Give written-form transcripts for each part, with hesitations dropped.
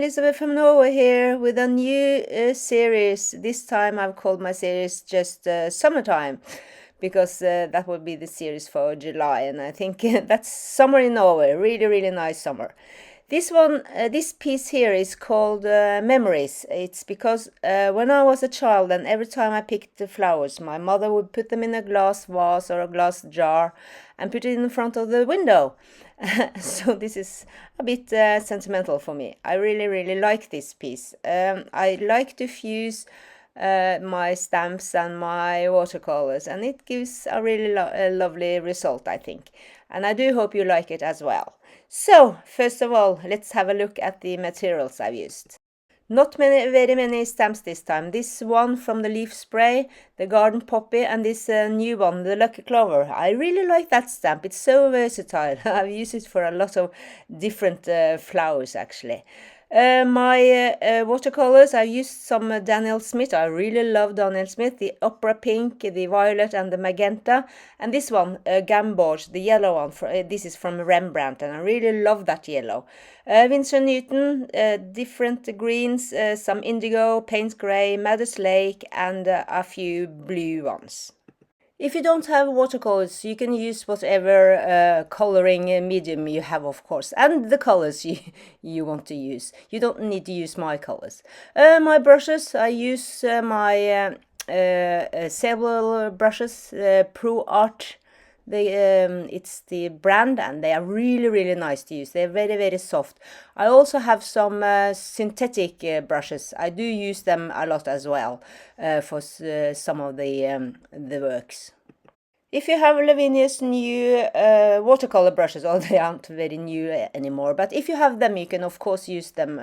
Elizabeth from Norway here with a new series. This time I've called my series just Summertime because that will be the series for July, and I think that's summer in Norway. Really, really nice summer. This piece here is called Memories. It's because when I was a child and every time I picked the flowers, my mother would put them in a glass vase or a glass jar and put it in front of the window. So this is a bit sentimental for me. I really, really like this piece. I like to fuse my stamps and my watercolors, and it gives a really lovely result, I think. And I do hope you like it as well. So, first of all, let's have a look at the materials I've used. Not very many stamps this time. This one from the leaf spray, the garden poppy, and this new one, the lucky clover. I really like that stamp. It's so versatile. I've used it for a lot of different flowers actually. My watercolors, I used some Daniel Smith. I really love Daniel Smith, the opera pink, the violet, and the magenta. And this one, Gamboge, the yellow one, this is from Rembrandt, and I really love that yellow. Winsor Newton, different greens, some indigo, Payne's Grey, Meadows Lake, and a few blue ones. If you don't have watercolors, you can use whatever coloring medium you have, of course, and the colors you want to use. You don't need to use my colors. My brushes, I use my several brushes, Pro Art. It's the brand, and they are really, really nice to use. They're very, very soft. I also have some synthetic brushes. I do use them a lot as well for some of the works. If you have Lavinia's new watercolor brushes, well, they aren't very new anymore, but if you have them, you can of course use them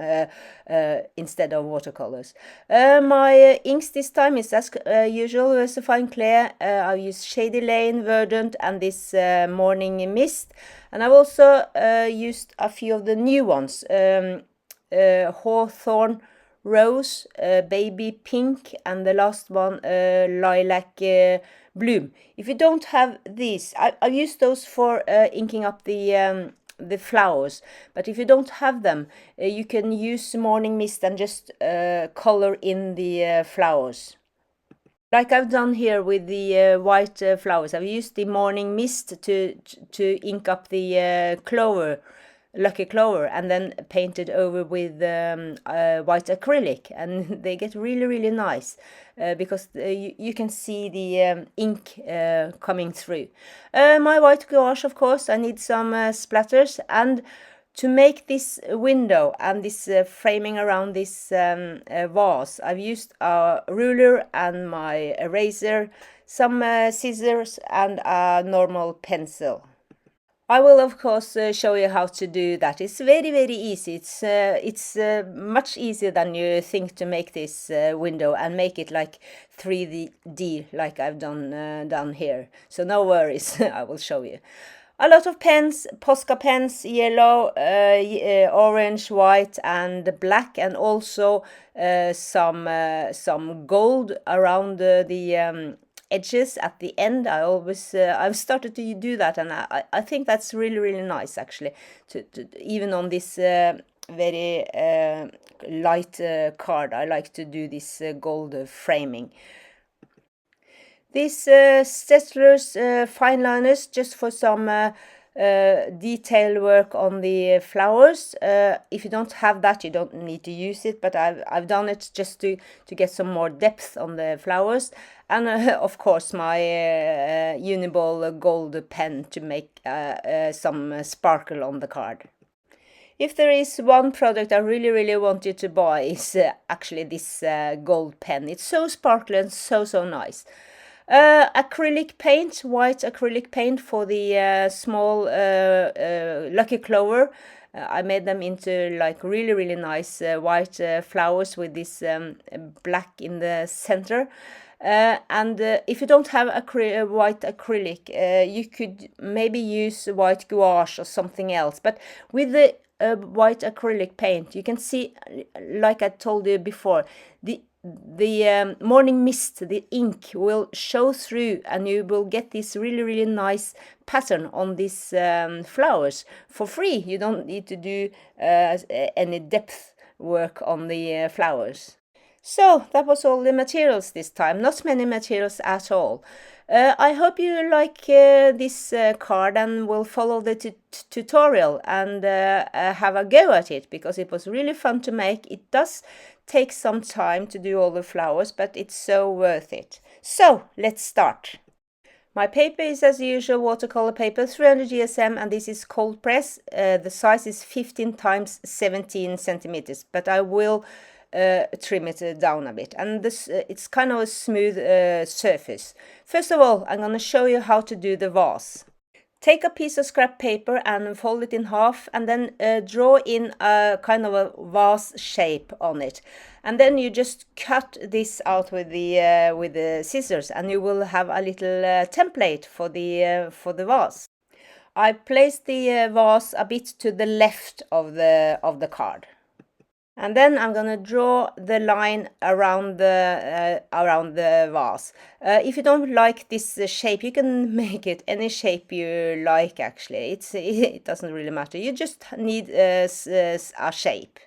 instead of watercolors. My inks this time is as usual, Versafine Clair. I use Shady Lane, Verdant, and this Morning Mist. And I've also used a few of the new ones, Hawthorn Rose, Baby Pink, and the last one, Lilac Bloom. If you don't have these, I've used those for inking up the flowers, but if you don't have them, you can use Morning Mist and just color in the flowers. Like I've done here with the white flowers, I've used the Morning Mist to ink up the lucky clover, and then painted over with white acrylic, and they get really, really nice because you can see the ink coming through. My white gouache, of course, I need some splatters, and to make this window and this framing around this vase, I've used a ruler and my eraser, some scissors, and a normal pencil. I will of course show you how to do that. It's very, very easy. It's much easier than you think to make this window and make it like 3D like I've done here. So no worries, I will show you. A lot of pens, Posca pens, yellow, orange, white, and black, and also some gold around the edges at the end. I've started to do that, and I think that's really, really nice actually. To even on this very light card, I like to do this gold framing. These Stetzler's fine liners, just for some detail work on the flowers. If you don't have that, you don't need to use it, but I've done it just to get some more depth on the flowers. And of course my Uniball gold pen to make some sparkle on the card. If there is one product I really, really want you to buy, is actually this gold pen. It's so sparkly and so nice. Acrylic paint, white acrylic paint for the small lucky clover. I made them into like really, really nice white flowers with this black in the center. And if you don't have white acrylic, you could maybe use white gouache or something else. But with the white acrylic paint, you can see, like I told you before, the morning mist, the ink will show through, and you will get this really, really nice pattern on these flowers for free. You don't need to do any depth work on the flowers. So that was all the materials this time, not many materials at all. I hope you like this card and will follow the tutorial and have a go at it, because it was really fun to make. It does take some time to do all the flowers, but it's so worth it. So let's start. My paper is, as usual, watercolor paper, 300 GSM, and this is cold press. The size is 15 times 17 centimeters, but I will trim it down a bit, and this it's kind of a smooth surface. First of all, I'm going to show you how to do the vase. Take a piece of scrap paper and fold it in half, and then draw in a kind of a vase shape on it. And then you just cut this out with the scissors, and you will have a little template for the vase. I placed the vase a bit to the left of the card. And then I'm gonna draw the line around the vase. If you don't like this shape, you can make it any shape you like. Actually, it doesn't really matter. You just need a shape.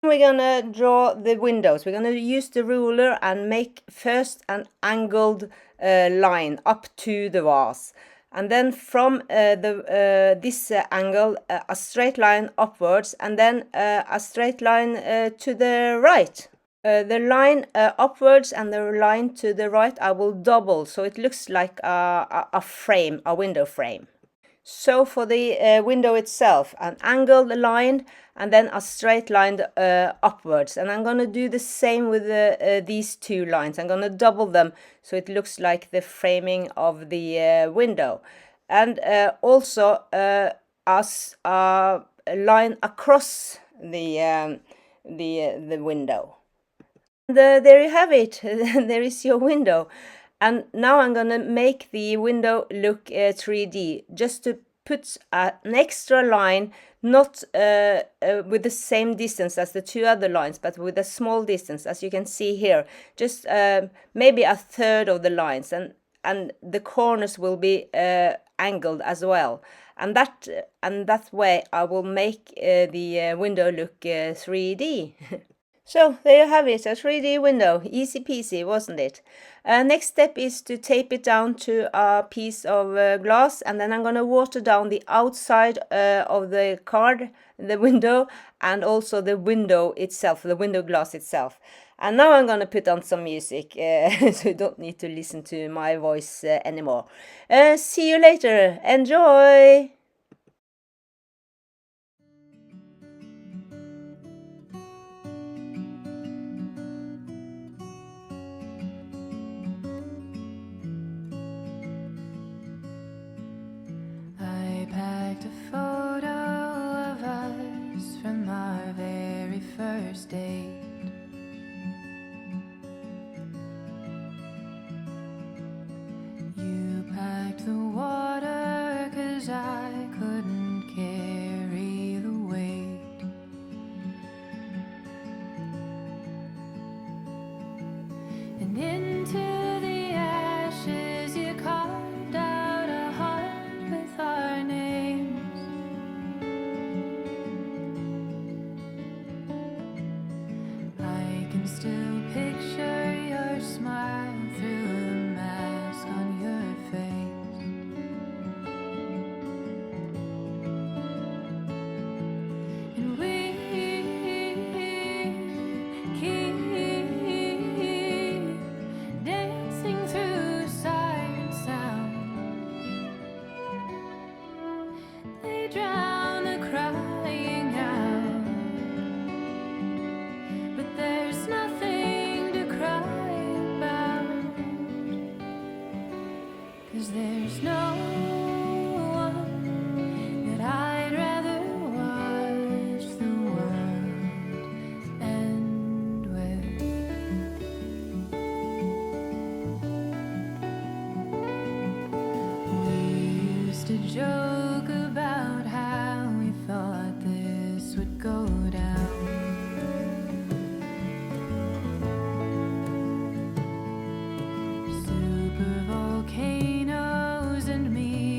We're gonna draw the windows. We're gonna use the ruler and make first an angled line up to the vase. And then from this angle, a straight line upwards, and then a straight line to the right. The line upwards and the line to the right I will double, so it looks like a frame, a window frame. So for the window itself, an angled line and then a straight line upwards. And I'm going to do the same with these two lines. I'm going to double them so it looks like the framing of the window. And also a line across the window. And there you have it. There is your window. And now I'm gonna make the window look 3D, just to put an extra line, not with the same distance as the two other lines, but with a small distance, as you can see here, just maybe a third of the lines, and the corners will be angled as well. And that way I will make the window look 3D. So there you have it, a 3D window. Easy peasy, wasn't it? Next step is to tape it down to a piece of glass, and then I'm going to water down the outside of the card, the window, and also the window itself, the window glass itself. And now I'm going to put on some music, so you don't need to listen to my voice anymore. See you later. Enjoy! I packed a photo of us from our very first date. You packed the water 'cause I couldn't carry the weight. And into the ashes you carved out a heart with our names. I can still picture your smile through the mask on your face. And we keep dancing through siren sounds. They drown the crying out, but there's nothing to cry about, 'cause there's no one that I'd rather watch the world end with. We used to joke about how we thought this would go down. Super volcanoes and me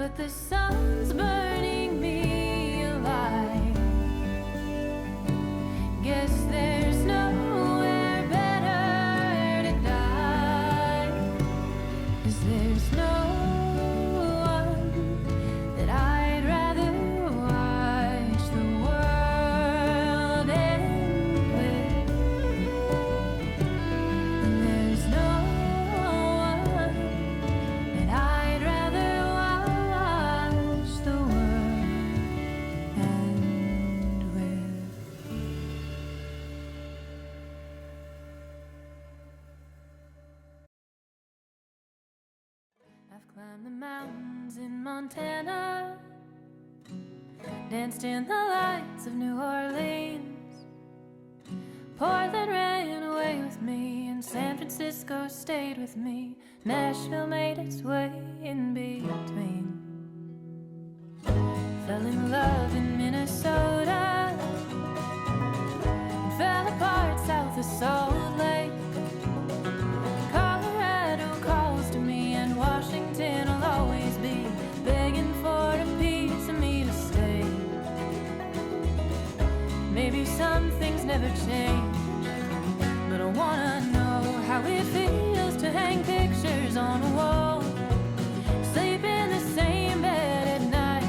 but the sun's burning me alive. Guess there's nowhere better to die, 'cause there's no one that I'd rather watch the world end with. And there's no one that I'd rather watch the world end with. I've climbed the mountains in Montana, danced in the lights of New Orleans. Portland ran away with me, and San Francisco stayed with me. Nashville made its way in between. Fell in love in Minnesota, and fell apart south of Salt Lake. Colorado calls to me, and Washington will always be begging for a piece of me to stay. Maybe some things never change, but I wanna know how it feels to hang pictures on a wall, sleep in the same bed at night.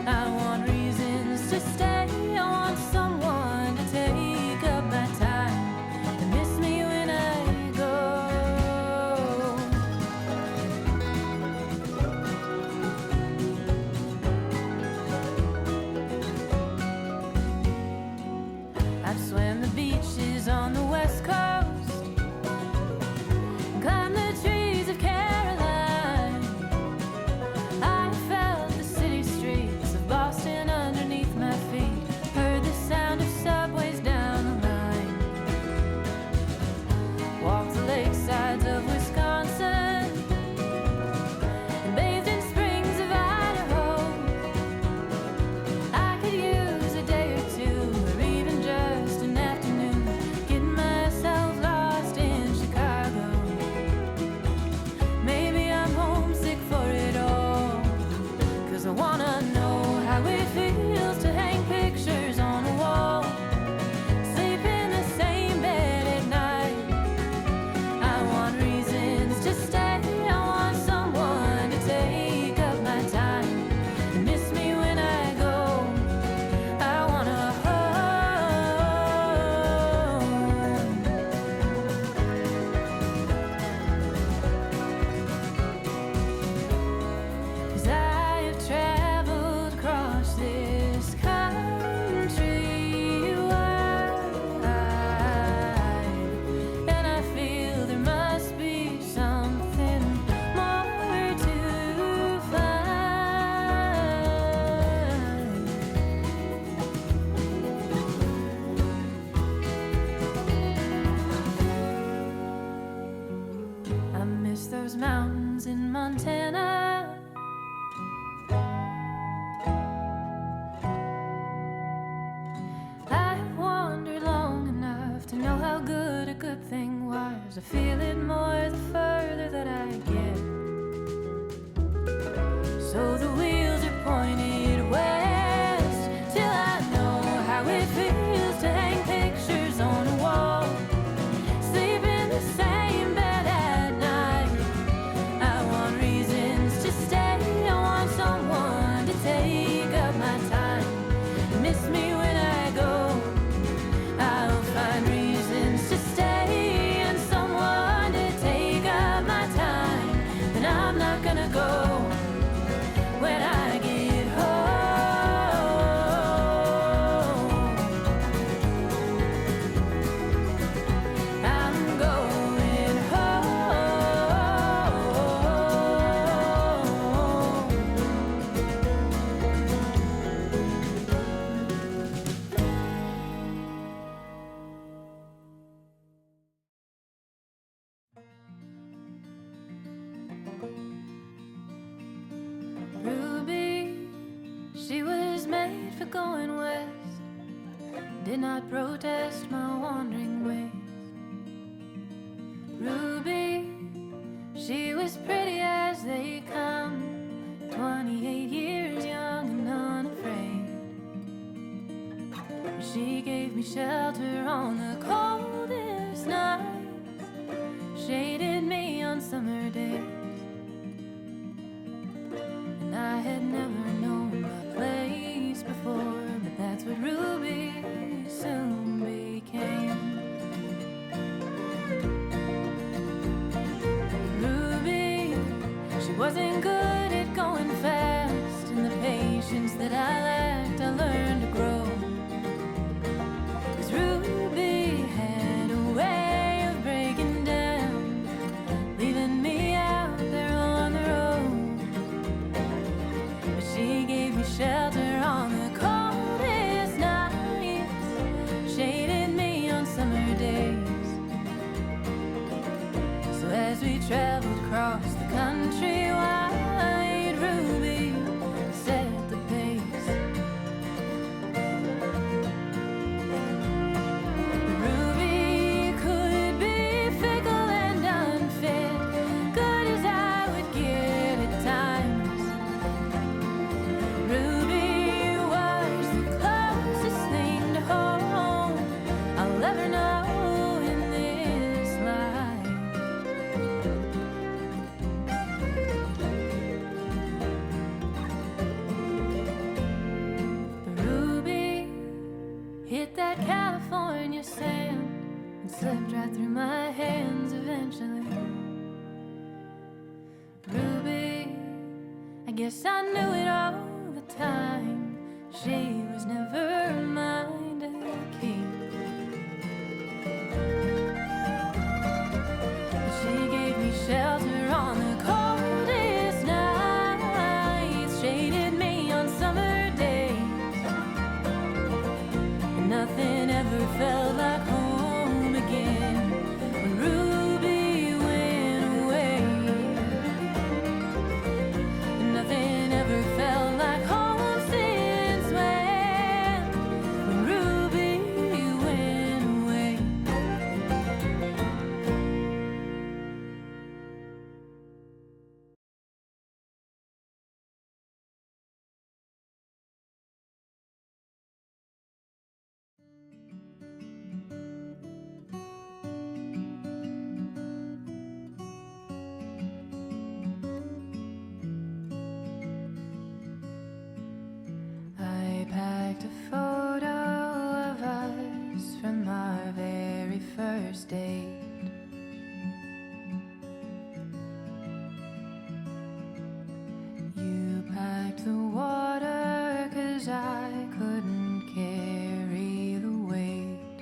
I want reasons to stay, I want someone to take up my time and miss me when I go. I've swam the beaches on the West Coast, climbed the trees of Caroline. I felt the city streets of Boston underneath my feet, heard the sound of subways down the line. Walked the lakesides of Wisconsin, and bathed in springs of Idaho. I could use a day or two, or even just an afternoon, getting myself lost in Chicago. Maybe I'm homesick for it all, 'cause I wanna know how it feels to hang pictures on a wall, sleep in the same bed at night. I want reasons to stay, I want someone to take up my time and miss me when I go. I wanna home. 'Cause I have traveled across this country wide, and I feel there must be something more to find. I miss those mountains in Montana. I've wandered long enough to know how good a good thing was. I feel it more the further that I get. So the wheels are pointed west, till I know how it feels to hang pictures on a wall, sleep in the same bed at night. I want reasons to stay, I want someone to take up my time and miss me when I go. I'll find reasons to stay and someone to take up my time. Then I'm not gonna go when I get home. I'm going home. Ruby, she was made for going west, did not protest my wandering ways. Ruby, she was pretty as they come, me shelter on the coldest nights, shaded me on summer days. And I had never known my place before, but that's what Ruby soon became. Ruby, she wasn't good at going fast, and the patience that I lacked I learned to grow. 'Cause Ruby had a way of breaking down, leaving me out there on the road. But she gave me shelter on the coldest nights, shaded me on summer days. So as we traveled across the country wide, Ruby set the pace. Ruby could be fickle and unfit, good as I would get at times. Ruby was the closest thing to home I'll ever know in this life. But Ruby hit that California sand and slipped right through my hands eventually. Ruby, I guess I knew it all the time. She was never mine to keep. She gave me shelter on the coldest nights, shaded me on summer days. And nothing ever felt like home again when Ruby went away. And nothing ever felt like home since when Ruby went away. I packed a photo of us from our very first date. You packed the water 'cause I couldn't carry the weight.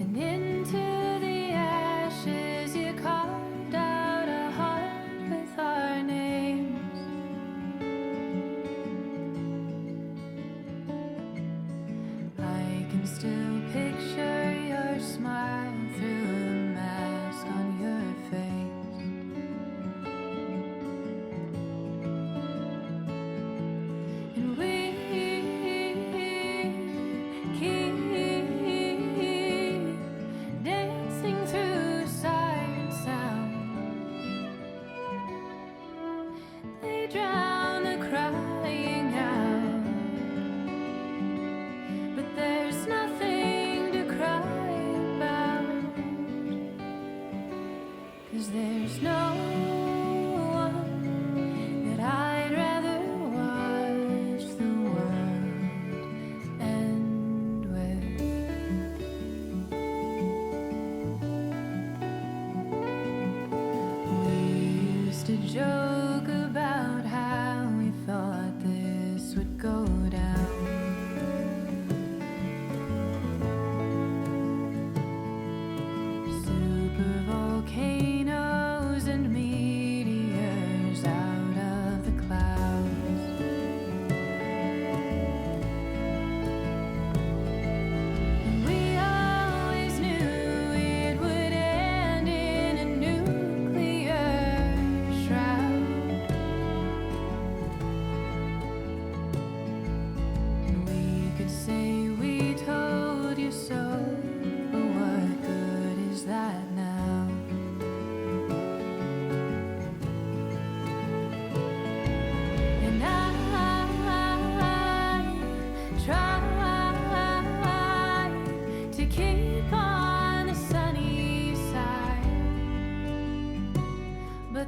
And into the ashes you carved out a heart with our names. I can still picture your smile through the mask on your face. And we keep dancing through siren sound. They drown the crying out, but there's nothing to cry about, 'cause there's no one that I'd rather watch the world end with. We used to joke about how we thought this would go down. Super volcanoes and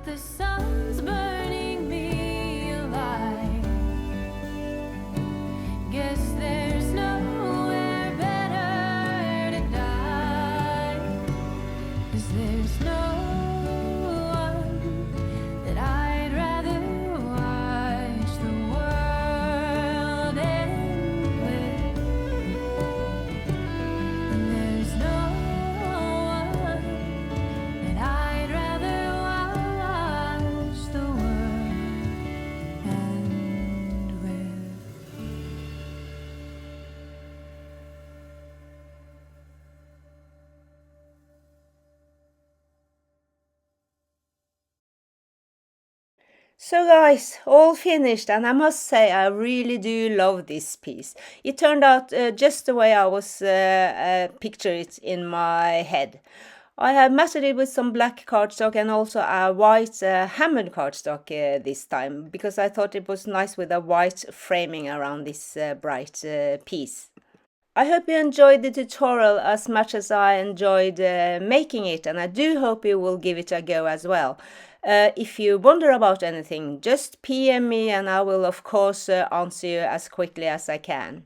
the sun's burning me alive. Guess there's nowhere better to die, 'cause there's no one that I'd rather watch the world end with. And there's no one that I'd rather watch the world end with. So guys, all finished, and I must say I really do love this piece. It turned out just the way I was picturing it in my head. I have matted it with some black cardstock and also a white hammered cardstock this time, because I thought it was nice with a white framing around this bright piece. I hope you enjoyed the tutorial as much as I enjoyed making it, and I do hope you will give it a go as well. If you wonder about anything, just PM me and I will of course answer you as quickly as I can.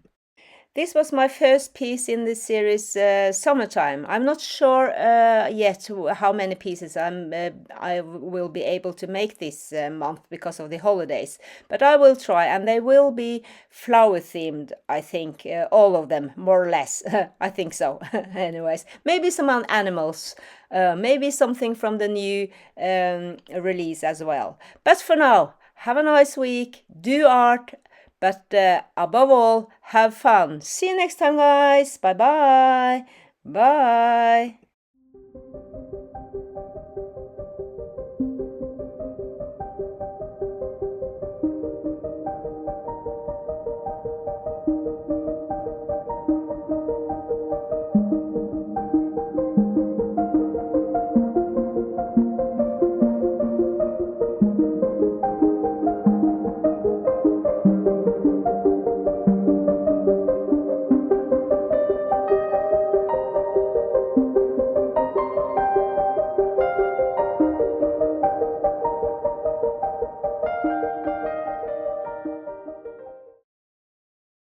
This was my first piece in the series Summertime. I'm not sure yet how many pieces I will be able to make this month because of the holidays. But I will try, and they will be flower themed, I think. All of them, more or less. I think so. Anyways, maybe some animals. Maybe something from the new release as well. But for now, have a nice week. Do art. But above all, have fun. See you next time, guys. Bye-bye. Bye.